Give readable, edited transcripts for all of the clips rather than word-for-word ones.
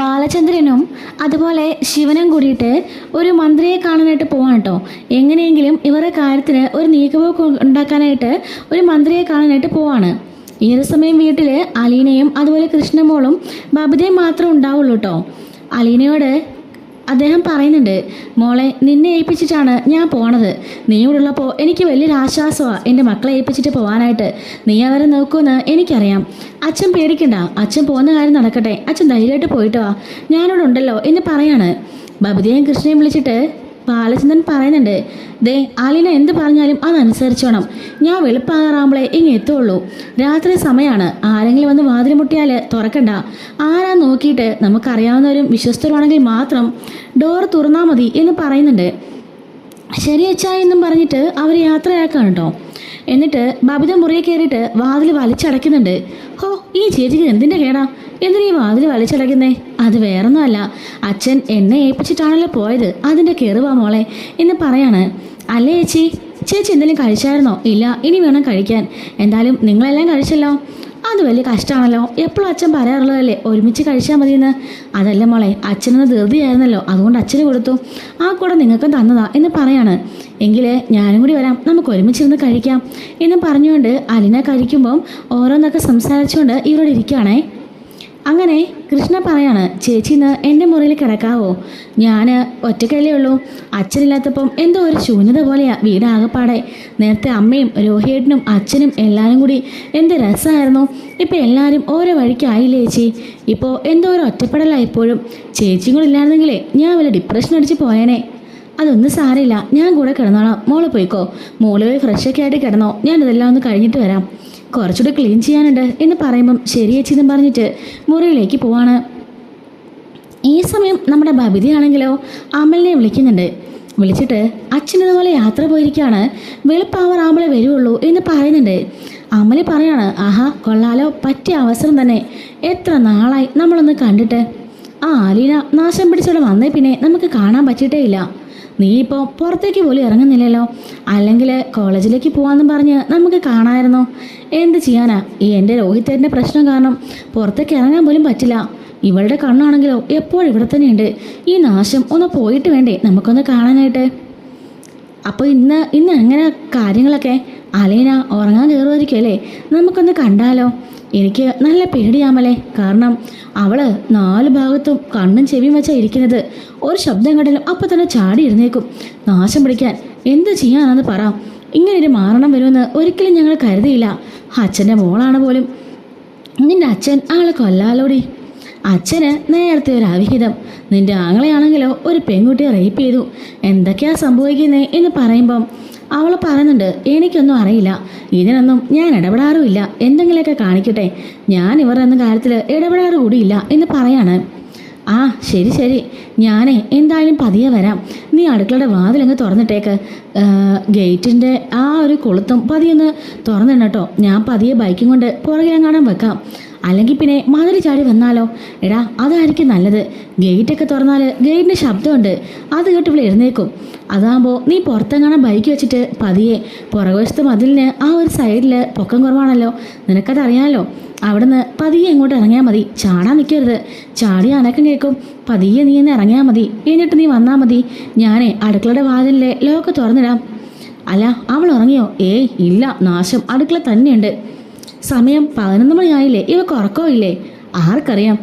ബാലചന്ദ്രനും അതുപോലെ ശിവനും കൂടിയിട്ട് ഒരു മന്ത്രിയെ കാണാനായിട്ട് പോവാണ് കേട്ടോ. എങ്ങനെയെങ്കിലും ഇവരുടെ കാര്യത്തിന് ഒരു നീക്കുപോക്ക് ഉണ്ടാക്കാനായിട്ട് ഒരു മന്ത്രിയെ കാണാനായിട്ട് പോവാണ്. ഈ ഒരു സമയം വീട്ടിൽ അലീനയും അതുപോലെ കൃഷ്ണമോളും ബബിതയും മാത്രം ഉണ്ടാവുള്ളൂ കേട്ടോ. അലീനയോട് അദ്ദേഹം പറയുന്നുണ്ട്, മോളെ നിന്നെ ഏൽപ്പിച്ചിട്ടാണ് ഞാൻ പോണത്. നീ ഇവിടെ ഉള്ളപ്പോൾ എനിക്ക് വലിയൊരു ആശ്വാസമാണ് എൻ്റെ മക്കളെ ഏൽപ്പിച്ചിട്ട് പോകാനായിട്ട്. നീ അവരെ നോക്കുമെന്ന് എനിക്കറിയാം. അച്ഛൻ പേടിക്കണ്ട, അച്ഛൻ പോകുന്ന കാര്യം നടക്കട്ടെ, അച്ഛൻ ധൈര്യമായിട്ട് പോയിട്ട് വാ, ഞാനിവിടെ ഉണ്ടല്ലോ എന്ന് പറയാണ്. ബബിതയും കൃഷ്ണയും വിളിച്ചിട്ട് ബാലചന്ദ്രൻ പറയുന്നുണ്ട്, ദേ അലീന എന്ത് പറഞ്ഞാലും അതനുസരിച്ചോണം. ഞാൻ വെളുപ്പാറാകുമ്പോഴേ ഇങ്ങ് എത്തുള്ളൂ. രാത്രി സമയമാണ്. ആരെങ്കിലും വന്ന് വാതിൽ മുട്ടിയാൽ തുറക്കണ്ട. ആരാ നോക്കിയിട്ട് നമുക്കറിയാവുന്നവരും വിശ്വസ്തരുമാണെങ്കിൽ മാത്രം ഡോർ തുറന്നാൽ മതി എന്ന് പറയുന്നുണ്ട്. ശരി അച്ഛാ എന്നും പറഞ്ഞിട്ട് അവർ യാത്രയാക്കാണ് കേട്ടോ. എന്നിട്ട് ബബിത മുറിയെ കയറിയിട്ട് വാതിൽ വലിച്ചടയ്ക്കുന്നുണ്ട്. ഹോ, ഈ ചേച്ചിക്ക് എന്തിൻ്റെ കേടാ? എന്തിനാ ഈ വാതിൽ വലിച്ചടയ്ക്കുന്നേ? അത് വേറൊന്നുമല്ല, അച്ഛൻ എന്നെ ഏൽപ്പിച്ചിട്ടാണല്ലോ പോയത്, അതിൻ്റെ കയറുവാ മോളെ എന്ന് പറയാണ്. അല്ലേ ചേച്ചി, ചേച്ചി എന്തെങ്കിലും കഴിച്ചായിരുന്നോ? ഇല്ല, ഇനി വേണം കഴിക്കാൻ. എന്തായാലും നിങ്ങളെല്ലാം കഴിച്ചല്ലോ. അത് വലിയ കഷ്ടമാണല്ലോ. എപ്പോഴും അച്ഛൻ പറയാറുള്ളതല്ലേ ഒരുമിച്ച് കഴിച്ചാൽ മതിയെന്ന്. അതല്ല മോളെ, അച്ഛനൊന്ന് ധൃതിയായിരുന്നല്ലോ, അതുകൊണ്ട് അച്ഛന് കൊടുത്തു. ആ കൂടെ നിങ്ങൾക്കും തന്നതാ എന്ന് പറയാണ്. എങ്കിൽ ഞാനും കൂടി വരാം, നമുക്ക് ഒരുമിച്ചിരുന്ന് കഴിക്കാം എന്നും പറഞ്ഞുകൊണ്ട് അലീന കഴിക്കുമ്പം ഓരോന്നൊക്കെ സംസാരിച്ചുകൊണ്ട് ഇവരോട് ഇരിക്കുകയാണേ. അങ്ങനെ കൃഷ്ണ പറയാണ്, ചേച്ചി ഇന്ന് എൻ്റെ മുറിയിൽ കിടക്കാവോ? ഞാൻ ഒറ്റക്കല്ലേ ഉള്ളൂ. അച്ഛനില്ലാത്തപ്പം എന്തോ ഒരു ശൂന്യത പോലെയാ വീടാകപ്പാടെ. നേരത്തെ അമ്മയും രോഹിയേട്ടനും അച്ഛനും എല്ലാവരും കൂടി എന്ത് രസമായിരുന്നു. ഇപ്പം എല്ലാവരും ഓരോ വഴിക്കായില്ലേ ചേച്ചി. ഇപ്പോൾ എന്തോ ഒരു ഒറ്റപ്പെടലാണ് ഇപ്പോഴും. ചേച്ചിയും കൂടെ ഇല്ലായിരുന്നെങ്കിലേ ഞാൻ വല്ല ഡിപ്രഷൻ അടിച്ച് പോയേനെ. അതൊന്നും സാരമില്ല, ഞാൻ കൂടെ കിടന്നോളാം. മോള് പോയിക്കോ, മോള് പോയി ഫ്രഷൊക്കെ ആയിട്ട് കിടന്നോ, ഞാനിതെല്ലാം ഒന്ന് കഴിഞ്ഞിട്ട് വരാം, കുറച്ചുകൂടി ക്ലീൻ ചെയ്യാനുണ്ട് എന്ന് പറയുമ്പം ശരി ചേച്ചി എന്നും പറഞ്ഞിട്ട് മുറിയിലേക്ക് പോവാണ്. ഈ സമയം നമ്മുടെ ബബിതയാണെങ്കിലോ അമലിനെ വിളിക്കുന്നുണ്ട്. വിളിച്ചിട്ട് അച്ഛനതുപോലെ യാത്ര പോയിരിക്കുകയാണ്, വെളുപ്പാവറാകുമ്പോഴേ വരുള്ളൂ എന്ന് പറയുന്നുണ്ട്. അമല് പറയാണ്, ആഹാ കൊള്ളാലോ, പറ്റിയ അവസരം തന്നെ. എത്ര നാളായി നമ്മളൊന്ന് കണ്ടിട്ട്. ആ അലീന നാശം പിടിച്ചോടെ വന്നേ പിന്നെ നമുക്ക് കാണാൻ പറ്റിയിട്ടേ ഇല്ല. നീ ഇപ്പോൾ പുറത്തേക്ക് പോലും ഇറങ്ങുന്നില്ലല്ലോ. അല്ലെങ്കിൽ കോളേജിലേക്ക് പോകാമെന്നും പറഞ്ഞ് നമുക്ക് കാണാമായിരുന്നു. എന്ത് ചെയ്യാനാ, ഈ എൻ്റെ രോഹിത്തേൻ്റെ പ്രശ്നം കാരണം പുറത്തേക്ക് ഇറങ്ങാൻ പോലും പറ്റില്ല. ഇവളുടെ കണ്ണാണെങ്കിലോ എപ്പോഴും ഇവിടെ തന്നെയുണ്ട്. ഈ നാശം ഒന്ന് പോയിട്ട് വേണ്ടേ നമുക്കൊന്ന് കാണാനായിട്ട്. അപ്പോൾ ഇന്ന് എങ്ങനെ കാര്യങ്ങളൊക്കെ? അലീന ഉറങ്ങാൻ കയറുമായിരിക്കും അല്ലേ? നമുക്കൊന്ന് കണ്ടാലോ? എനിക്ക് നല്ല പേടിയാമല്ലേ, കാരണം അവള് 4 ഭാഗത്തും കണ്ണും ചെവിയും വെച്ചാൽ ഇരിക്കുന്നത്. ഒരു ശബ്ദം കേട്ടാലും അപ്പം തന്നെ ചാടി എഴുന്നേക്കും. നാശം പിടിക്കാൻ എന്ത് ചെയ്യാനാണെന്ന് പറ. ഇങ്ങനൊരു മാരണം വരുമെന്ന് ഒരിക്കലും ഞങ്ങൾ കരുതിയില്ല. അച്ഛൻ്റെ മോളാണ് പോലും. നിന്റെ അച്ഛൻ ആളെ കൊല്ലാലോടി. അച്ഛന് നേരത്തെ ഒരു അവിഹിതം. നിന്റെ ആങ്ങളെയാണെങ്കിലോ ഒരു പെൺകുട്ടിയെ റേപ്പ് ചെയ്തു. എന്തൊക്കെയാ സംഭവിക്കുന്നേ എന്ന് പറയുമ്പം അവൾ പറയുന്നുണ്ട്, എനിക്കൊന്നും അറിയില്ല, ഇതിനൊന്നും ഞാൻ ഇടപെടാറുമില്ല. എന്തെങ്കിലുമൊക്കെ കാണിക്കട്ടെ, ഞാൻ ഇവരുടെ കാര്യത്തിൽ ഇടപെടാറ് കൂടിയില്ല എന്ന് പറയാണ്. ആ ശരി ശരി, ഞാനേ എന്തായാലും പതിയെ വരാം. നീ അടുക്കളയുടെ വാതിലങ്ങ് തുറന്നിട്ടേക്ക്. ഗേറ്റിൻ്റെ ആ ഒരു കൊളുത്തും പതിയൊന്ന് തുറന്നിടണം കേട്ടോ. ഞാൻ പതിയെ ബൈക്കും കൊണ്ട് പുറകിലെങ്ങാനും വെക്കാം. അല്ലെങ്കിൽ പിന്നെ മതിൽ ചാടി വന്നാലോ? എടാ അതായിരിക്കും നല്ലത്. ഗേറ്റൊക്കെ തുറന്നാൽ ഗേറ്റിൻ്റെ ശബ്ദമുണ്ട്, അത് കേട്ട് ഇവിടെ എഴുന്നേക്കും. അതാകുമ്പോൾ നീ പുറത്തെങ്ങാനും ബൈക്ക് വെച്ചിട്ട് പതിയെ പുറകുവശത്ത് മതിലിന് ആ ഒരു സൈഡിൽ പൊക്കം കുറവാണല്ലോ, നിനക്കതറിയാമല്ലോ. അവിടുന്ന് പതിയെ ഇങ്ങോട്ട് ഇറങ്ങിയാൽ മതി. ചാടാൻ നിൽക്കരുത്, ചാടി അനക്കം കേൾക്കും. പതിയെ നീ ഒന്ന് ഇറങ്ങിയാൽ മതി, എന്നിട്ട് നീ വന്നാൽ മതി. ഞാനേ അടുക്കളയുടെ വാതിലിലെ ലോക്ക് തുറന്നിടാം. അല്ല അവൾ ഉറങ്ങിയോ? ഏയ് ഇല്ല, നാശം അടുക്കള തന്നെയുണ്ട്. സമയം 11 മണിയായില്ലേ, ഇവക്ക് ഉറക്കമില്ലേ? ആർക്കറിയാം.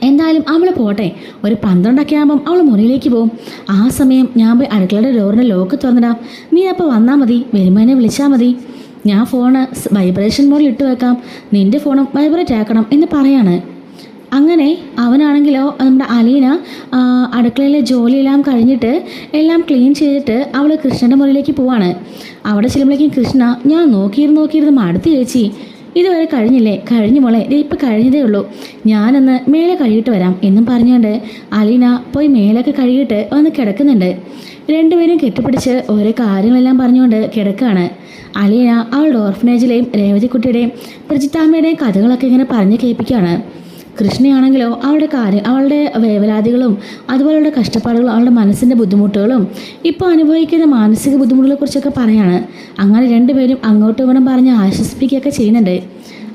എന്തായാലും അവൾ പോട്ടെ, ഒരു 12 ആകുമ്പം അവൾ മുറിയിലേക്ക് പോകും. ആ സമയം ഞാൻ പോയി അടുക്കളയുടെ ഡോറിൻ്റെ ലോക്ക് തുറന്നിടാം. നീ അപ്പോൾ വന്നാൽ മതി, വരുമ്പനെ വിളിച്ചാൽ മതി. ഞാൻ ഫോണ് വൈബ്രേഷൻ മോഡിൽ ഇട്ട് വെക്കാം, നിൻ്റെ ഫോണും വൈബ്രേറ്റ് ആക്കണം എന്ന് പറയാണ്. അങ്ങനെ അവനാണെങ്കിലോ നമ്മുടെ അലീന അടുക്കളയിലെ ജോലിയെല്ലാം കഴിഞ്ഞിട്ട് എല്ലാം ക്ലീൻ ചെയ്തിട്ട് അവൾ കൃഷ്ണൻ്റെ മുറിയിലേക്ക് പോവാണ്. അവിടെ ചെല്ലുമ്പോഴേക്കും കൃഷ്ണ, ഞാൻ നോക്കിയിരുന്ന് മടുത്ത് ചേച്ചി, ഇതുവരെ കഴിഞ്ഞില്ലേ? കഴിഞ്ഞു മോളെ, ഇപ്പം കഴിഞ്ഞതേ ഉള്ളൂ. ഞാനൊന്ന് മേലെ കഴുകിയിട്ട് വരാം എന്നും പറഞ്ഞുകൊണ്ട് അലീന പോയി മേലൊക്കെ കഴുകിയിട്ട് വന്ന് കിടക്കുന്നുണ്ട്. രണ്ടുപേരും കെട്ടിപ്പിടിച്ച് ഓരോ കാര്യങ്ങളെല്ലാം പറഞ്ഞുകൊണ്ട് കിടക്കുകയാണ്. അലീന അവളുടെ ഓർഫനേജിലെയും രേവതിക്കുട്ടിയുടെയും പ്രജിത്താമ്മയുടെയും കഥകളൊക്കെ ഇങ്ങനെ പറഞ്ഞ് കേൾപ്പിക്കുകയാണ്. കൃഷ്ണയാണെങ്കിലോ അവളുടെ വേവലാതികളും അതുപോലെയുള്ള കഷ്ടപ്പാടുകളും അവളുടെ മനസ്സിൻ്റെ ബുദ്ധിമുട്ടുകളും ഇപ്പോൾ അനുഭവിക്കുന്ന മാനസിക ബുദ്ധിമുട്ടുകളെ കുറിച്ചൊക്കെ പറയാണ്. അങ്ങനെ രണ്ടുപേരും അങ്ങോട്ടും ഇങ്ങോട്ടും പറഞ്ഞ് ആശ്വസിപ്പിക്കുകയൊക്കെ ചെയ്യുന്നുണ്ട്.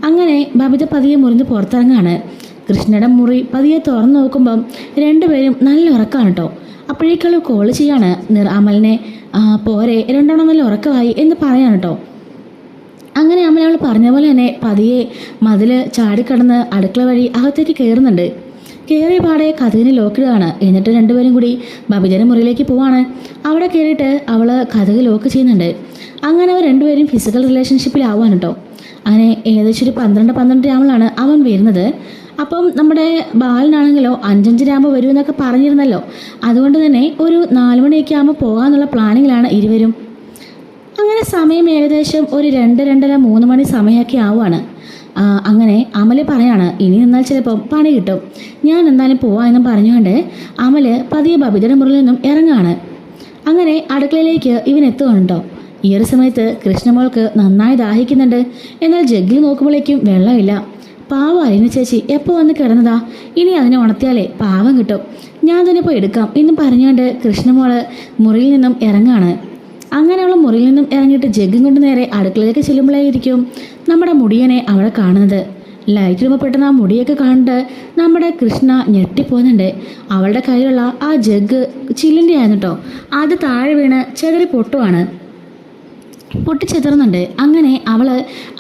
അങ്ങനെ ബബിത പതിയെ മുറിഞ്ഞ് പുറത്തിറങ്ങാണ്. കൃഷ്ണയുടെ മുറി പതിയെ തുറന്നു നോക്കുമ്പം രണ്ടുപേരും നല്ല ഉറക്കമാണ് കേട്ടോ. അപ്പോഴേക്കുള്ള കോൾ ചെയ്യാണ് അമലിനെ, പോരെ രണ്ടെണ്ണം നല്ല ഉറക്കമായി എന്ന് പറയാണ് കേട്ടോ. അങ്ങനെ അവൾ പറഞ്ഞ പോലെ തന്നെ പതിയെ മതിൽ ചാടിക്കടന്ന് അടുക്കള വഴി അകത്തേക്ക് കയറുന്നുണ്ട്. കയറിയ പാടെ കഥകിന് ലോക്കിടുകയാണ്. എന്നിട്ട് രണ്ടുപേരും കൂടി ബബിതയുടെ മുറിയിലേക്ക് പോവാണ്. അവിടെ കയറിയിട്ട് അവൾ കഥക് ലോക്ക് ചെയ്യുന്നുണ്ട്. അങ്ങനെ അവർ രണ്ടുപേരും ഫിസിക്കൽ റിലേഷൻഷിപ്പിലാവാണ് കേട്ടോ. അങ്ങനെ ഏകദേശം ഒരു 12 രാമിലാണ് അവൻ വരുന്നത്. അപ്പം നമ്മുടെ ബാലനാണെങ്കിലോ 5 രാമ്പ് വരുമെന്നൊക്കെ പറഞ്ഞിരുന്നല്ലോ. അതുകൊണ്ട് തന്നെ ഒരു 4 മണിയൊക്കെ ആകുമ്പോൾ പോകാമെന്നുള്ള പ്ലാനിങ്ങിലാണ് ഇരുവരും. അങ്ങനെ സമയം ഏകദേശം ഒരു 2, 2:30, 3 മണി സമയമൊക്കെ ആവുകയാണ്. അങ്ങനെ അമല് പറയാണ്, ഇനി നിന്നാൽ ചിലപ്പം പണി കിട്ടും, ഞാൻ എന്തായാലും പോവാമെന്നും പറഞ്ഞുകൊണ്ട് അമല് പതിയെ ബബിതയുടെ മുറിയിൽ നിന്നും ഇറങ്ങുകയാണ്. അങ്ങനെ അടുക്കളയിലേക്ക് ഇവൻ എത്തുകയാണുണ്ടോ. ഈ ഒരു സമയത്ത് കൃഷ്ണമോൾക്ക് നന്നായി ദാഹിക്കുന്നുണ്ട്. എന്നാൽ ജഗ്ഗിൽ നോക്കുമ്പോഴേക്കും വെള്ളമില്ല. പാവം അലിന ചേച്ചി എപ്പോൾ വന്ന് കിടന്നതാ, ഇനി അതിനെ ഉണർത്തിയാലേ പാവം കിട്ടും, ഞാൻ തന്നെ പോയി എടുക്കാം എന്നും പറഞ്ഞുകൊണ്ട് കൃഷ്ണമോള് മുറിയിൽ നിന്നും ഇറങ്ങുകയാണ്. അങ്ങനെയുള്ള മുറിയിൽ നിന്നും ഇറങ്ങിയിട്ട് ജഗ്ഗും കൊണ്ട് നേരെ അടുക്കളയിലേക്ക് ചെല്ലുമ്പോഴായിരിക്കും നമ്മുടെ മുടിയനെ അവിടെ കാണുന്നത്. ലൈറ്റ് ഇടുമ്പോൾ പെട്ടെന്ന് ആ മുടിയൊക്കെ കണ്ട് നമ്മുടെ കൃഷ്ണ ഞെട്ടിപ്പോകുന്നുണ്ട്. അവളുടെ കയ്യിലുള്ള ആ ജഗ്ഗ് ചില്ലിൻ്റെ ആയിരുന്നു കേട്ടോ. അത് താഴെ വീണ് ചെതറി പൊട്ടിച്ചെതറുന്നുണ്ട്. അങ്ങനെ അവൾ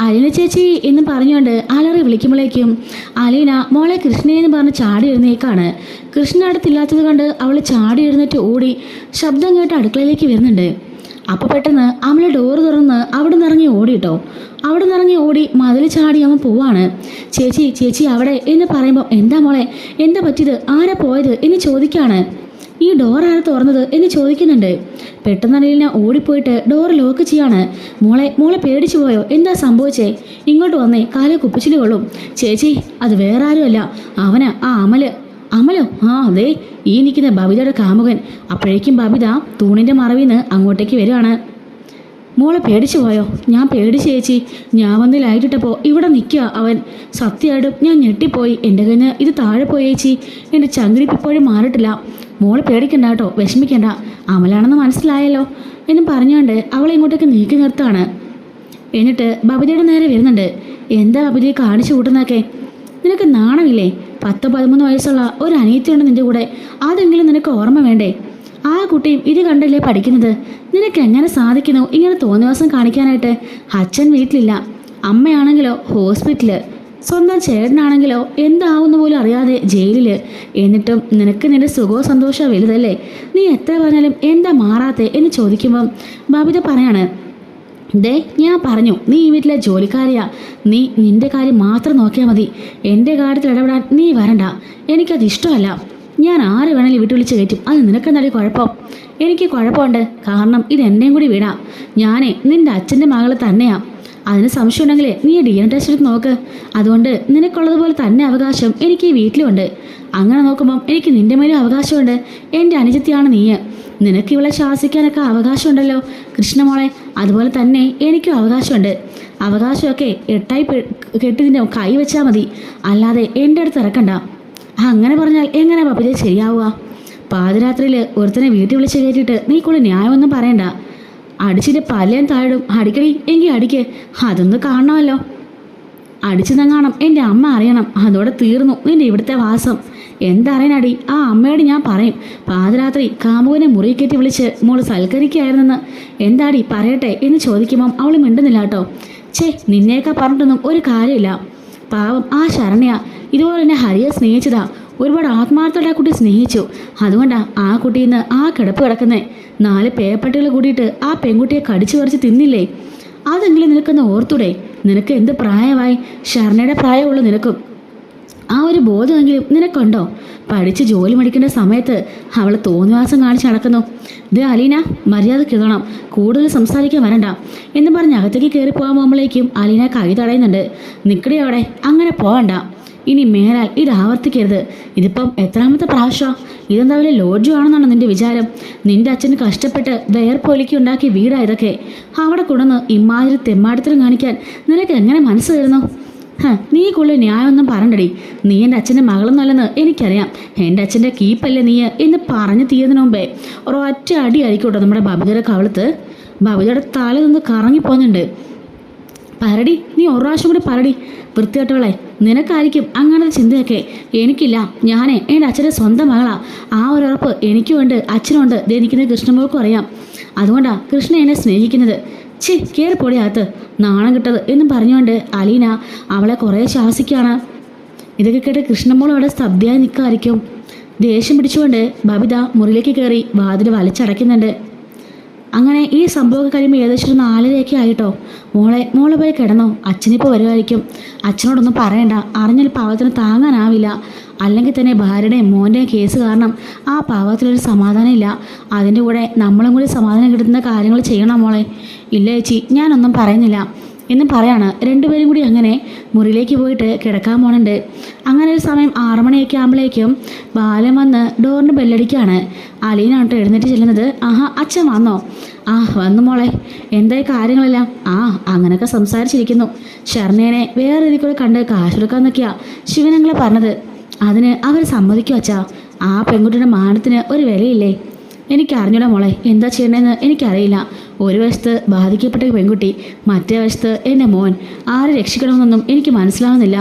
അലീന ചേച്ചി എന്ന് പറഞ്ഞുകൊണ്ട് അലറി വിളിക്കുമ്പോഴേക്കും അലീന മോളെ കൃഷ്ണയെന്ന് പറഞ്ഞ് ചാടി എഴുന്നേക്കാണ്. കൃഷ്ണ അടുത്തില്ലാത്തത് കണ്ട് അവൾ ചാടി എഴുന്നേറ്റ് ഓടി ശബ്ദം കേട്ട് അടുക്കളയിലേക്ക് വരുന്നുണ്ട്. അപ്പോൾ പെട്ടെന്ന് അവളെ ഡോറ് തുറന്ന് അവിടെ നിന്നിറങ്ങി ഓടിട്ടോ. അവിടെ നിന്നിറങ്ങി ഓടി മതിൽ ചാടി അവൻ പോവാണ്. ചേച്ചി ചേച്ചി അവിടെ എന്ന് പറയുമ്പോൾ എന്താ മോളെ, എന്താ പറ്റിയത്, ആരാ പോയത് എന്ന് ചോദിക്കാണ്. ഈ ഡോർ ആരാ തുറന്നത് എന്ന് ചോദിക്കുന്നുണ്ട്. പെട്ടെന്ന് അലീന ഓടിപ്പോയിട്ട് ഡോർ ലോക്ക് ചെയ്യാണ്. മോളെ പേടിച്ചു പോയോ, എന്താ സംഭവിച്ചേ, ഇങ്ങോട്ട് വന്നേ, കാല് കുപ്പിച്ചില് കൊള്ളും. ചേച്ചി അത് വേറെ ആരുമല്ല, അവനാ ആ അമലോ, ആ അതെ, ഈ നിൽക്കുന്ന ബബിതയുടെ കാമുകൻ. അപ്പോഴേക്കും ബബിത തൂണിൻ്റെ മറവിന്ന് അങ്ങോട്ടേക്ക് വരികയാണ്. മോളെ പേടിച്ചു പോയോ, ഞാൻ പേടിച്ചു ചേച്ചി, ഞാൻ വന്ന് ലൈറ്റിട്ടപ്പോൾ ഇവിടെ നിൽക്കുക അവൻ. സത്യമായിട്ടും ഞാൻ ഞെട്ടിപ്പോയി, എൻ്റെ കയ്യിൽ നിന്ന് ഇത് താഴെ പോയി ചേച്ചി, എൻ്റെ ചങ്കിടിപ്പിപ്പോഴും മാറിയിട്ടില്ല. മോള് പേടിക്കണ്ട കേട്ടോ, വിഷമിക്കണ്ട, അമലാണെന്ന് മനസ്സിലായല്ലോ എന്നും പറഞ്ഞുകൊണ്ട് അവളെ ഇങ്ങോട്ടേക്ക് നീക്കി നിർത്തുകയാണ്. എന്നിട്ട് ബബിതയുടെ നേരെ വരുന്നുണ്ട്. എന്താ ബബിതയെ കാണിച്ചു കൂട്ടുന്നതൊക്കെ, നിനക്ക് നാണമില്ലേ? 10-13 വയസ്സുള്ള ഒരു അനിയത്തിയുണ്ട് നിൻ്റെ കൂടെ, അതെങ്കിലും നിനക്ക് ഓർമ്മ വേണ്ടേ? ആ കുട്ടിയും ഇത് കണ്ടല്ലേ പഠിക്കുന്നത്. നിനക്ക് എങ്ങനെ സാധിക്കുന്നു ഇങ്ങനെ തോന്നിവാസം കാണിക്കാനായിട്ട്? അച്ഛൻ വീട്ടിലില്ല, അമ്മയാണെങ്കിലോ ഹോസ്പിറ്റല്, സ്വന്തം ചേട്ടനാണെങ്കിലോ എന്താവുന്ന പോലും അറിയാതെ ജയിലിൽ. എന്നിട്ടും നിനക്ക് നിന്റെ സുഖവും സന്തോഷവും വലുതല്ലേ? നീ എത്ര പറഞ്ഞാലും എന്താ മാറാത്തെ എന്ന് ചോദിക്കുമ്പം ബബിത പറയാണ്, ദേ ഞാൻ പറഞ്ഞു, നീ ഈ വീട്ടിലെ ജോലിക്കാരിയാ, നീ നിന്റെ കാര്യം മാത്രം നോക്കിയാൽ മതി, എൻ്റെ കാര്യത്തിൽ ഇടപെടാൻ നീ വരണ്ട, എനിക്കത് ഇഷ്ടമല്ല. ഞാൻ ആര് വേണമെങ്കിലും വീട്ടിൽ വിളിച്ച് കയറ്റും, അത് നിനക്കെന്താടി കുഴപ്പം? എനിക്ക് കുഴപ്പമുണ്ട്, കാരണം ഇത് എൻ്റെയും കൂടി വീടാ, ഞാനേ നിൻ്റെ അച്ഛൻ്റെ മകൾ തന്നെയാ. അതിന് സംശയം ഉണ്ടെങ്കിൽ നീ DNA ടെസ്റ്റ് എടുത്ത് നോക്ക്, അതുകൊണ്ട് നിനക്കുള്ളതുപോലെ തന്നെ അവകാശം എനിക്ക് ഈ വീട്ടിലുണ്ട്. അങ്ങനെ നോക്കുമ്പം എനിക്ക് നിൻ്റെ മേലും അവകാശമുണ്ട്, എൻ്റെ അനുജത്തിയാണ് നീ, നിനക്ക് ഇവളെ ശാസിക്കാനൊക്കെ അവകാശമുണ്ടല്ലോ കൃഷ്ണമോളെ, അതുപോലെ തന്നെ എനിക്കും അവകാശമുണ്ട്. അവകാശമൊക്കെ എട്ടായി കെട്ടി നിന്നെ കൈ വെച്ചാൽ മതി, അല്ലാതെ എൻ്റെ അടുത്ത് ഇറക്കണ്ട. അങ്ങനെ പറഞ്ഞാൽ എങ്ങനെ ബബിത ശരിയാവുക? പാതിരാത്രിയിൽ ഒരുത്തനെ വീട്ടിൽ വിളിച്ച് കയറ്റിയിട്ട് നീ കൂടെ ന്യായമൊന്നും പറയണ്ട. അടിച്ചിട്ട് പല്ലേം താഴും, അടിക്കടി എങ്കിൽ അടിക്ക്, അതൊന്ന് കാണണമല്ലോ. അടിച്ചെന്നെങ്ങാണം എൻ്റെ അമ്മ അറിയണം, അതോടെ തീർന്നു നിൻ്റെ ഇവിടുത്തെ വാസം. എന്തറിയാനടി, ആ അമ്മയോട് ഞാൻ പറയും, പാതിരാത്രി കാമുകനെ മുറി കയറ്റി വിളിച്ച് മോള് സൽക്കരിക്കുകയായിരുന്നെന്ന്. എന്താടി പറയട്ടെ എന്ന് ചോദിക്കുമ്പം അവൾ മിണ്ടുന്നില്ല കേട്ടോ. നിന്നേക്കാ പറഞ്ഞിട്ടൊന്നും ഒരു കാര്യമില്ല. പാവം ആ ശരണ്യ ഇതുപോലെ തന്നെ ഹരിയെ സ്നേഹിച്ചതാ, ഒരുപാട് ആത്മാർത്ഥത്തോടെ ആ കുട്ടി സ്നേഹിച്ചു. അതുകൊണ്ടാണ് ആ കുട്ടിയിൽ നിന്ന് ആ കിടപ്പ് കിടക്കുന്നേ. 4 പേപ്പട്ടികൾ കൂടിയിട്ട് ആ പെൺകുട്ടിയെ കടിച്ചു പറിച്ച് തിന്നില്ലേ? അതെങ്കിലും നിനക്കൊന്ന് ഓർത്തൂടെ? നിനക്ക് എന്ത് പ്രായമായി? ശരണയുടെ പ്രായമുള്ളൂ നിനക്കും. ആ ഒരു ബോധമെങ്കിലും നിനക്കുണ്ടോ? പഠിച്ച് ജോലി മേടിക്കേണ്ട സമയത്ത് അവൾ തോന്നിവാസം കാണിച്ച് നടക്കുന്നു. ഇത് അലീന, മര്യാദ കിട്ടണം, കൂടുതൽ സംസാരിക്കാൻ വരണ്ട എന്ന് പറഞ്ഞ് അകത്തേക്ക് കയറി പോകാൻ പോകുമ്പോഴേക്കും അലീന കൈ തടയുന്നുണ്ട്. നിക്കടി അവിടെ, അങ്ങനെ പോകണ്ട, ഇനി മേലാൽ ഇത് ആവർത്തിക്കരുത്. ഇതിപ്പം എത്രാമത്തെ പ്രാവശ്യമാണ്? ഇതെന്താ വല്ല ലോഡ്ജ് ആണെന്നാണ് നിന്റെ വിചാരം? നിന്റെ അച്ഛന് കഷ്ടപ്പെട്ട് വേർപ്പൊലിക്ക് ഉണ്ടാക്കിയ വീടാ ഇതൊക്കെ. അവിടെ കൊണ്ടുവന്ന് ഇമാതിരി തെമ്മാടത്തിലും കാണിക്കാൻ നിനക്ക് എങ്ങനെ മനസ്സ് തരുന്നു? നീ കൂടുതൽ ന്യായമൊന്നും പറയണ്ടടി, നീ എൻ്റെ അച്ഛൻ്റെ മകളൊന്നുമല്ലെന്ന് എനിക്കറിയാം, എൻ്റെ അച്ഛൻ്റെ കീപ്പല്ലേ നീ എന്ന് പറഞ്ഞ് തീരുന്നതിന് മുമ്പേ ഒരൊറ്റ അടി ആയിക്കോട്ടെ നമ്മുടെ ബബിതയുടെ കവളത്ത്. ബബിതയുടെ തല നിന്ന് കറങ്ങിപ്പോകുന്നുണ്ട്. പറടി, നീ ഒരു പ്രാവശ്യം കൂടി പറടി. വൃത്തികെട്ടവളെ, നിനക്കായിരിക്കും അങ്ങനത്തെ ചിന്തയൊക്കെ. എനിക്കില്ല. ഞാനേ എൻ്റെ അച്ഛൻ്റെ സ്വന്തം മകളാ. ആ ഒരു ഉറപ്പ് എനിക്കുമുണ്ട്, അച്ഛനുമുണ്ട്. എനിക്കുന്ന കൃഷ്ണമോൾക്കും അറിയാം. അതുകൊണ്ടാണ് കൃഷ്ണ എന്നെ സ്നേഹിക്കുന്നത്. കയറി പൊടിയകത്ത്, നാണം കിട്ടത് എന്നും പറഞ്ഞുകൊണ്ട് അലീന അവളെ കുറേ ശാസിക്കുകയാണ്. ഇതൊക്കെ കേട്ട് കൃഷ്ണമോൾ അവിടെ സ്തബ്ധയായി നിൽക്കായിരിക്കും. ദേഷ്യം പിടിച്ചുകൊണ്ട് ബബിത മുറിയിലേക്ക് കയറി വാതിൽ വലിച്ചടയ്ക്കുന്നുണ്ട്. അങ്ങനെ ഈ സംഭവമൊക്കെ കഴിയുമ്പോൾ ഏകദേശം ഒരു 4:30 ആയിട്ടോ. മോളെ പോയി കിടന്നോ, അച്ഛനിപ്പോൾ വരുമായിരിക്കും. അച്ഛനോടൊന്നും പറയണ്ട, അറിഞ്ഞൊരു പാവത്തിന് താങ്ങാനാവില്ല. അല്ലെങ്കിൽ തന്നെ ഭാര്യയുടെയും മോൻ്റെയും കേസ് കാരണം ആ പാവത്തിലൊരു സമാധാനം ഇല്ല. അതിൻ്റെ കൂടെ നമ്മളും കൂടി സമാധാനം കിട്ടുന്ന കാര്യങ്ങൾ ചെയ്യണം മോളെ. ഇല്ല ചേച്ചി, ഞാനൊന്നും പറയുന്നില്ല എന്നും പറയാണ്. രണ്ടുപേരും കൂടി അങ്ങനെ മുറിയിലേക്ക് പോയിട്ട് കിടക്കാൻ പോണുണ്ട്. അങ്ങനെ ഒരു സമയം 6 മണിയൊക്കെ ആകുമ്പോഴേക്കും ബാലൻ വന്ന് ഡോറിന് ബെല്ലടിക്കുകയാണ്. അലീനാട്ടോ എഴുന്നേറ്റ് ചെല്ലുന്നത്. ആഹാ, അച്ഛൻ വന്നോ? വന്നു മോളെ. എന്തായി കാര്യങ്ങളെല്ലാം? അങ്ങനെയൊക്കെ സംസാരിച്ചിരിക്കുന്നു. ഷർണേനെ വേറെ രീതിക്കൂടെ കണ്ട് കാശെടുക്കാൻ നോക്കിയാ ശിവനങ്ങളെ പറഞ്ഞത്. അതിന് അവർ സമ്മതിക്കും അച്ഛാ. ആ പെൺകുട്ടിയുടെ മാനത്തിന് ഒരു വിലയില്ലേ? എനിക്കറിഞ്ഞൂടാ മോളെ, എന്താ ചെയ്യണമെന്ന് എനിക്കറിയില്ല. ഒരു വശത്ത് ബാധിക്കപ്പെട്ട പെൺകുട്ടി, മറ്റേ വശത്ത് എൻ്റെ മോൻ. ആരെ രക്ഷിക്കണമെന്നൊന്നും എനിക്ക് മനസ്സിലാവുന്നില്ല.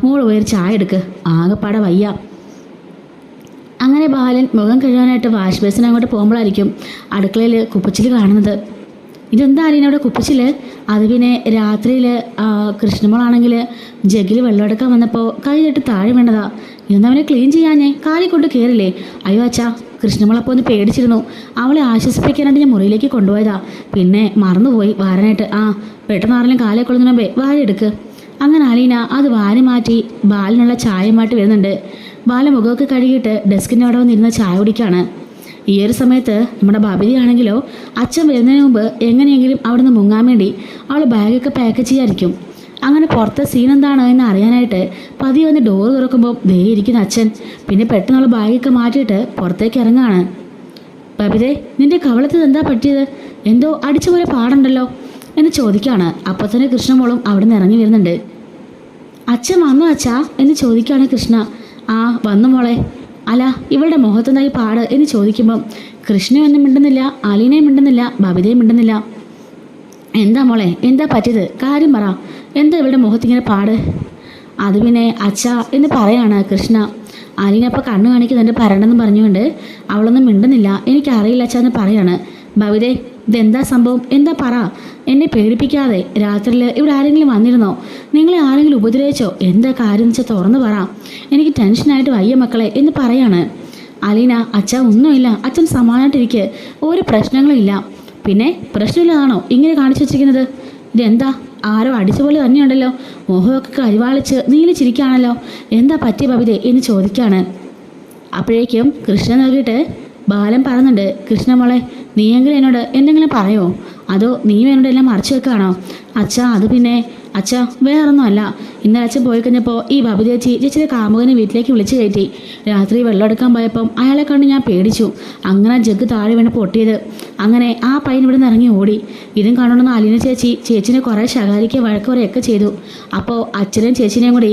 മോള് പോയൊരു ചായ എടുക്ക്, ആകെപ്പാടെ വയ്യ. അങ്ങനെ ബാലൻ മുഖം കഴുകാനായിട്ട് വാഷ് ബേസിന് അങ്ങോട്ട് പോകുമ്പോഴായിരിക്കും അടുക്കളയിൽ കുപ്പച്ചിൽ കാണുന്നത്. ഇതെന്താ അലീന അവിടെ കുപ്പച്ചിൽ? അത് പിന്നെ രാത്രിയിൽ കൃഷ്ണമോളാണെങ്കിൽ ജഗിൽ വെള്ളമെടുക്കാൻ വന്നപ്പോൾ കൈ തട്ടി താഴെ വേണ്ടതാ. ഇതൊന്നവനെ ക്ലീൻ ചെയ്യാഞ്ഞേ കാലി കൊണ്ട് കയറില്ലേ? അയ്യോ അച്ഛാ, കൃഷ്ണമോളപ്പോൾ ഒന്ന് പേടിച്ചിരുന്നു. അവളെ ആശ്വസിപ്പിക്കാനായിട്ട് ഞാൻ മുറിയിലേക്ക് കൊണ്ടുപോയതാ. പിന്നെ മറന്നുപോയി വാരാനായിട്ട്. പെട്ടെന്ന് ആരെങ്കിലും കാലേ കൊള്ളുന്ന മുമ്പേ വാരെടുക്ക്. അങ്ങനെ അലീന അത് വാരി മാറ്റി ബാലിനുള്ള ചായ മാറ്റി വരുന്നുണ്ട്. ബാല മുഖമൊക്കെ കഴുകിയിട്ട് ഡെസ്കിൻ്റെ അവിടെ വന്നിരുന്ന ചായ കുടിക്കുകയാണ്. ഈ ഒരു സമയത്ത് നമ്മുടെ ബബിതയാണെങ്കിലോ അച്ഛൻ വരുന്നതിന് മുമ്പ് എങ്ങനെയെങ്കിലും അവിടെ നിന്ന് മുങ്ങാൻ വേണ്ടി അവൾ ബാഗൊക്കെ പാക്ക് ചെയ്യായിരിക്കും. അങ്ങനെ പുറത്തെ സീൻ എന്താണ് എന്ന് അറിയാനായിട്ട് പതിയെ വന്ന് ഡോർ തുറക്കുമ്പോൾ ദേ ഇരിക്കുന്ന അച്ഛൻ. പിന്നെ പെട്ടെന്നുള്ള ബാഗൊക്കെ മാറ്റിയിട്ട് പുറത്തേക്ക് ഇറങ്ങുകയാണ്. ബബിതേ, നിന്റെ കവളത്തിൽ എന്താ പറ്റിയത്? എന്തോ അടിച്ച പോലെ പാടുണ്ടല്ലോ എന്ന് ചോദിക്കുകയാണ്. അപ്പോൾ തന്നെ കൃഷ്ണമോളും അവിടെ നിന്ന് ഇറങ്ങി വരുന്നുണ്ട്. അച്ഛൻ വന്നു അച്ഛാ എന്ന് ചോദിക്കുകയാണ് കൃഷ്ണ. വന്നു മോളെ. അല്ല, ഇവളുടെ മുഖത്തുനിന്നായി പാട് എന്ന് ചോദിക്കുമ്പം കൃഷ്ണയൊന്നും മിണ്ടുന്നില്ല, അലീനയും മിണ്ടുന്നില്ല, ബബിതയും മിണ്ടുന്നില്ല. എന്താ മോളെ, എന്താ പറ്റിയത്? കാര്യം പറ. എന്താ ഇവളുടെ മുഖത്തിങ്ങനെ പാട്? അത് പിന്നെ അച്ഛാ എന്ന് പറയാണ് കൃഷ്ണ. അലീന അപ്പോൾ കണ്ണു കാണിക്കുന്നുണ്ട് പറയണമെന്ന് പറഞ്ഞുകൊണ്ട്. അവളൊന്നും മിണ്ടുന്നില്ല. എനിക്കറിയില്ല അച്ഛാ എന്ന് പറയാണ്. ബബിതേ, ഇതെന്താ സംഭവം? എന്താ പറ, എന്നെ പേടിപ്പിക്കാതെ. രാത്രിയിൽ ഇവിടെ ആരെങ്കിലും വന്നിരുന്നോ? നിങ്ങളെ ആരെങ്കിലും ഉപദ്രവിച്ചോ? എന്താ കാര്യം എന്ന് വെച്ചാൽ തുറന്ന് പറ. എനിക്ക് ടെൻഷനായിട്ട് വയ്യ മക്കളെ എന്ന് പറയാണ്. അലീന, അച്ഛാ ഒന്നുമില്ല, അച്ഛൻ സമാധാനമായിട്ടിരിക്കുക, ഒരു പ്രശ്നങ്ങളും ഇല്ല. പിന്നെ പ്രശ്നമില്ലാതാണോ ഇങ്ങനെ കാണിച്ചു വെച്ചിരിക്കുന്നത്? ഇതെന്താ, ആരോ അടിച്ച പോലെ തന്നെയുണ്ടല്ലോ. മുഖമൊക്കെ കരിവാളിച്ച് നീലിച്ചിരിക്കുകയാണല്ലോ. എന്താ പറ്റിയ ബബിതേ എന്ന് ചോദിക്കുകയാണ്. അപ്പോഴേക്കും കൃഷ്ണ നോക്കിയിട്ട് ബാലൻ പറയുന്നുണ്ട്. കൃഷ്ണമോളെ, നീയെങ്കിലും എന്നോട് എന്തെങ്കിലും പറയോ? അതോ നീ എന്നോട് എല്ലാം മറച്ചു വെക്കുകയാണോ? അച്ഛാ, അത് പിന്നെ അച്ഛാ വേറൊന്നും അല്ല. ഇന്നലെ അച്ഛൻ പോയി കഴിഞ്ഞപ്പോൾ ഈ ബബിത ചേച്ചിയുടെ കാമുകനെ വീട്ടിലേക്ക് വിളിച്ചു കയറ്റി. രാത്രി വെള്ളം എടുക്കാൻ പോയപ്പം അയാളെ കണ്ട് ഞാൻ പേടിച്ചു. അങ്ങനെ ജഗ് താഴെ വീണ് പൊട്ടിയത്. അങ്ങനെ ആ പയ്യൻ ഇവിടെ നിന്ന് ഇറങ്ങി ഓടി. ഇതും കണ്ടുകൊണ്ടെന്ന് അലീന ചേച്ചിനെ കുറേ ശകാരിക്കുക വഴക്കുറയൊക്കെ ചെയ്തു. അപ്പോൾ അച്ഛനെയും ചേച്ചിനെയും കൂടി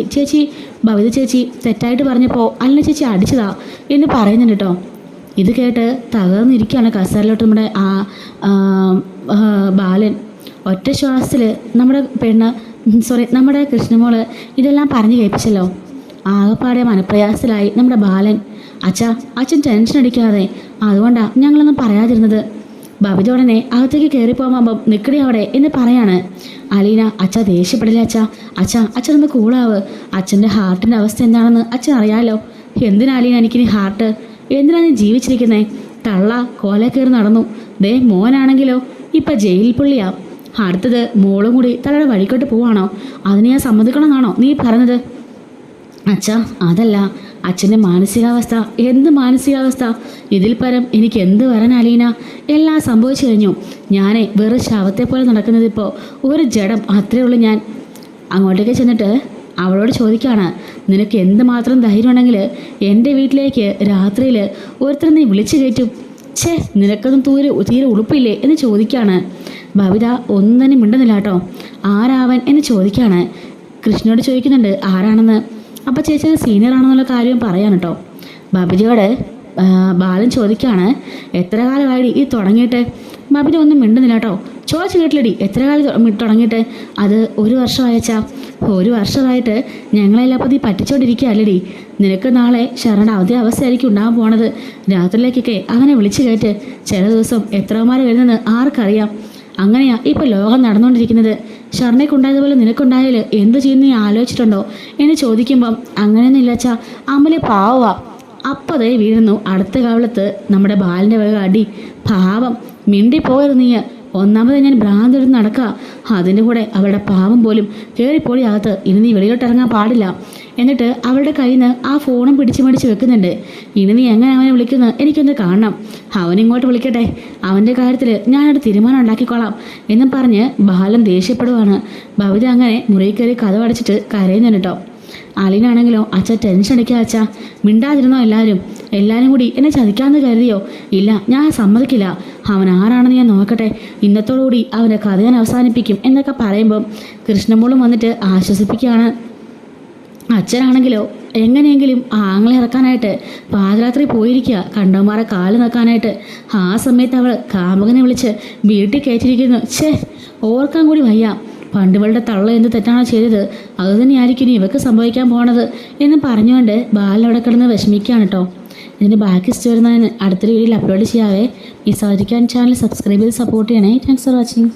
ബബിത ചേച്ചി തെറ്റായിട്ട് പറഞ്ഞപ്പോൾ അലീന ചേച്ചി അടിച്ചതാ എന്ന് പറയുന്നുണ്ട് കേട്ടോ. ഇത് കേട്ട് തകർന്നിരിക്കുകയാണ് കസേരയിലോട്ട് ബാലൻ. ഒറ്റ ശ്വാസത്തിൽ നമ്മുടെ കൃഷ്ണമോള് ഇതെല്ലാം പറഞ്ഞു കേൾപ്പിച്ചല്ലോ. ആകെപ്പാടെ മനപ്രയാസത്തിലായി നമ്മുടെ ബാലൻ. അച്ഛൻ ടെൻഷൻ അടിക്കാതെ, അതുകൊണ്ടാണ് ഞങ്ങളൊന്നും പറയാതിരുന്നത്. ബബിത ഉടനെ അകത്തേക്ക് കയറിപ്പോകുമ്പം നിൽക്കണേ അവിടെ എന്ന് പറയാണ്. അലീന, അച്ഛാ ദേഷ്യപ്പെടില്ല അച്ഛനൊന്ന് കൂളാവ്. അച്ഛൻ്റെ ഹാർട്ടിൻ്റെ അവസ്ഥ എന്താണെന്ന് അച്ഛൻ അറിയാലോ. എന്തിനാ അലീന എനിക്കിനി ഹാർട്ട്? എന്തിനാ നീ ജീവിച്ചിരിക്കുന്നേ? തള്ള കോല കയറി നടന്നു. ദേ മോനാണെങ്കിലോ ഇപ്പം ജയിലിൽ പുള്ളിയാ. അടുത്തത് മോളും കൂടി തലയുടെ വഴിക്കോട്ട് പോവാണോ? അതിനെ ഞാൻ സമ്മതിക്കണമെന്നാണോ നീ പറഞ്ഞത്? അച്ഛാ, അതല്ല, അച്ഛൻ്റെ മാനസികാവസ്ഥ. എന്ത് മാനസികാവസ്ഥ? ഇതിൽ പരം എനിക്ക് എന്ത് വരാൻ അലീന? എല്ലാം സംഭവിച്ചു കഴിഞ്ഞു. ഞാനേ വെറും ശവത്തെ പോലെ നടക്കുന്നത്. ഇപ്പോൾ ഒരു ജഡം, അത്രയേ ഉള്ളൂ ഞാൻ. അങ്ങോട്ടേക്ക് ചെന്നിട്ട് അവളോട് ചോദിക്കുകയാണ്, നിനക്ക് എന്തുമാത്രം ധൈര്യമുണ്ടെങ്കിൽ എൻ്റെ വീട്ടിലേക്ക് രാത്രിയിൽ ഒരുത്തരം നീ വിളിച്ചു കയറ്റും? നിനക്കൊന്നും തീരെ ഉളുപ്പില്ലേ എന്ന് ചോദിക്കുകയാണ്. ബബിത ഒന്നും തന്നെ മിണ്ടുന്നില്ല കേട്ടോ. ആരാവൻ എന്ന് ചോദിക്കുകയാണ്. കൃഷ്ണനോട് ചോദിക്കുന്നുണ്ട് ആരാണെന്ന്. അപ്പോൾ ചേച്ചി സീനിയർ ആണെന്നുള്ള കാര്യം പറയാൻ കേട്ടോ. ബബിതയോട് ബാലൻ ചോദിക്കുകയാണ്, എത്ര കാലമായി ഈ തുടങ്ങിയിട്ട്? ബബിത ഒന്നും മിണ്ടുന്നില്ല കേട്ടോ. ചോദിച്ചു കേട്ടില്ലടി എത്ര കാലം തുടങ്ങിയിട്ട്? അത് 1 വർഷമായച്ചാ. 1 വർഷമായിട്ട് ഞങ്ങളെല്ലാം നീ പറ്റിച്ചോണ്ടിരിക്കുകയല്ലടി. നിനക്ക് നാളെ ശരണ അതേ അവസ്ഥയായിരിക്കും ഉണ്ടാകാൻ പോണത്. രാത്രിയിലേക്കൊക്കെ അവനെ വിളിച്ചു കയറ്റ്. ചില ദിവസം എത്രമാര് വരുന്നെന്ന് ആർക്കറിയാം. അങ്ങനെയാ ഇപ്പം ലോകം നടന്നുകൊണ്ടിരിക്കുന്നത്. ശരണയ്ക്കുണ്ടായതുപോലെ നിനക്കുണ്ടായാൽ എന്ത് ചെയ്യുന്ന നീ ആലോചിച്ചിട്ടുണ്ടോ എന്ന് ചോദിക്കുമ്പം അങ്ങനെയൊന്നും ഇല്ലച്ചാ, അമല് പാവാ. അപ്പതേ വീഴുന്നു അടുത്ത കാവളത്ത് നമ്മുടെ ബാലിൻ്റെ വക അടി. പാവം മിണ്ടിപ്പോയത് നീ. ഒന്നാമത് ഞാൻ ഭ്രാന്തെടുത്ത് നടക്കുക. അതിൻ്റെ കൂടെ അവളുടെ പാവം പോലും കയറിപ്പോടി അകത്ത്. ഇനി നീ വെളിയോട്ടിറങ്ങാൻ പാടില്ല. എന്നിട്ട് അവളുടെ കയ്യിൽ നിന്ന് ആ ഫോണും പിടിച്ച് മേടിച്ച് വെക്കുന്നുണ്ട്. ഇനി നീ എങ്ങനെ അവനെ വിളിക്കുന്നത് എനിക്കൊന്ന് കാണണം. അവനിങ്ങോട്ട് വിളിക്കട്ടെ. അവൻ്റെ കാര്യത്തിൽ ഞാനൊരു തീരുമാനം ഉണ്ടാക്കിക്കോളാം എന്നും പറഞ്ഞ് ബാലൻ ദേഷ്യപ്പെടുവാണ്. ഭവിത അങ്ങനെ മുറിയിൽ കയറി കഥ അടച്ചിട്ട് കരയുന്നുണ്ട് കേട്ടോ. അലീനാണെങ്കിലോ അച്ഛ ടെൻഷൻ അടിക്കുക. അച്ഛാ മിണ്ടാതിരുന്നോ എല്ലാവരും കൂടി എന്നെ ചതിക്കാമെന്ന് കരുതിയോ? ഇല്ല, ഞാൻ സമ്മതിക്കില്ല. അവൻ ആരാണെന്ന് ഞാൻ നോക്കട്ടെ. ഇന്നത്തോടുകൂടി അവൻ്റെ കഥ ഞാൻ അവസാനിപ്പിക്കും എന്നൊക്കെ പറയുമ്പം കൃഷ്ണമോളും വന്നിട്ട് ആശ്വസിപ്പിക്കുകയാണ്. അച്ഛനാണെങ്കിലോ എങ്ങനെയെങ്കിലും ആങ്ങളെ ഇറക്കാനായിട്ട് പാതിരാത്രി പോയിരിക്കുക കണ്ടവന്മാരെ കാല് നിൽക്കാനായിട്ട്. ആ സമയത്ത് അവൾ കാമുകനെ വിളിച്ച് വീട്ടിൽ കയറ്റിയിരിക്കുന്നു. ഓർക്കാൻ കൂടി വയ്യ. പണ്ടുവളുടെ തള്ള എന്ത് തെറ്റാണോ ചെയ്തത് അത് തന്നെയായിരിക്കും ഇനി ഇവക്ക് സംഭവിക്കാൻ പോണത് എന്ന് പറഞ്ഞുകൊണ്ട് ബാലൻ അവിടെ കിടന്ന് വിഷമിക്കുകയാണ് കേട്ടോ. ഇതിൻ്റെ ബാക്കി സ്റ്റോറി ഞാൻ അടുത്തൊരു വീഡിയോയിൽ അപ്ലോഡ് ചെയ്യാവേ. ഈ സാധിക്കാൻ ചാനൽ സബ്സ്ക്രൈബ് ചെയ്ത് സപ്പോർട്ട് ചെയ്യണേ. Thanks for watching.